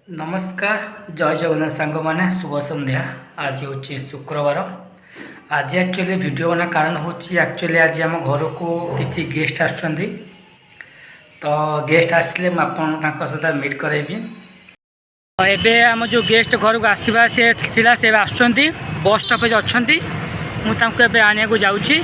नमस्कार जय जगन्नाथ सांग मैंने शुभ संध्या। आज हूँ शुक्रवार। आज एक्चुअली वीडियो बना कारण हूँ एक्चुअली आज आम घर को किसी गेस्ट आसुँच तो गेस्ट आसिले सहित मीट करेबी। तो एबे आम जो गेस्ट घर को आसवा से थिला से आसुँच बस स्टॉपेज अच्छा मुझे आने को जाऊँगी।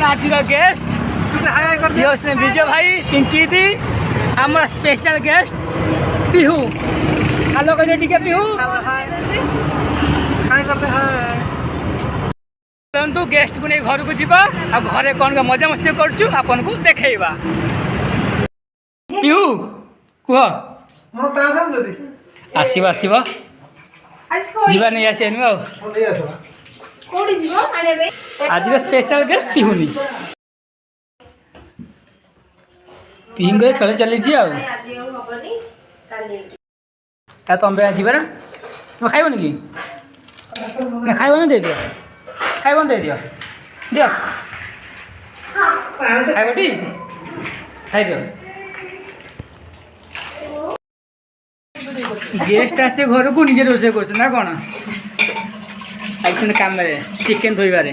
आज गेस्ट ये विजय भाई पिंकी दी आम स्पेशल गेस्ट पिहू। हेलो कह टे पिहू चलतु गेस्ट को नहीं घर को जीवा आ घरे कौन का मजा मस्ती करछु आपन को देखैबा। पिहू कह आसब आसब जीवा नहीं आसी आ आज स्पेशल गेस्ट पिहुनी पिंग खेल चली तुम जीवार तुम खाइबन कि खाइबन दे दियो खाइबन दे दियो दियो खाइब टी खाई दियो। गेस्ट आसे घर को निजे रोसे कर ना कौन काम चिकेन धोबारे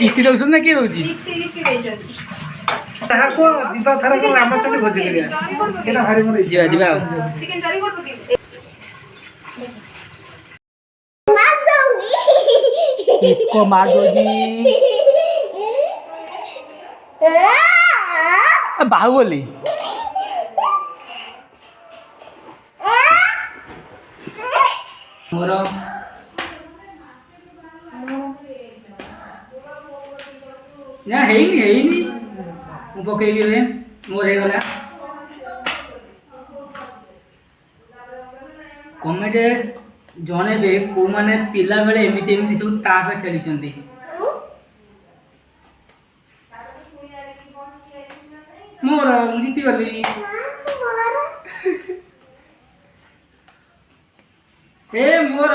इति दौन ना किए दौर किसको मार दोगी बाहुबली मोर ना है नहीं पकईली मोर हो गला कमेंट जणेबे को माने पिला बेले एमिति एमिति सब तास खेली मोर जीती गली ए मोर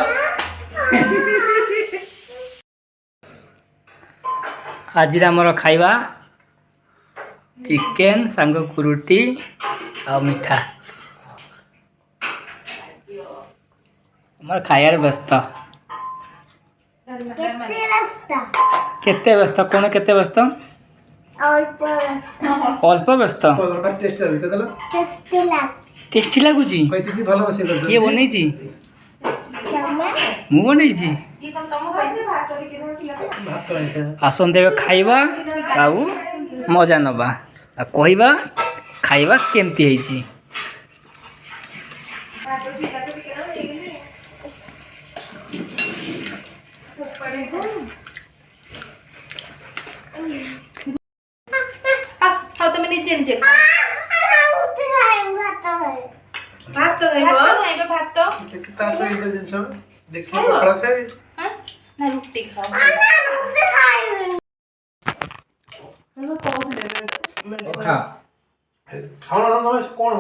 आज आमर खाइबा चिकेन सांग कुरुटी आ मिठा खायार व्यस्त केते व्यस्त कौन केते व्यस्त अल्प व्यस्त टेस्टी लगुच किए बन मु बन आसंते खाइबा आउ मजा नबा आ कहवा खाइबा केमती है। कौन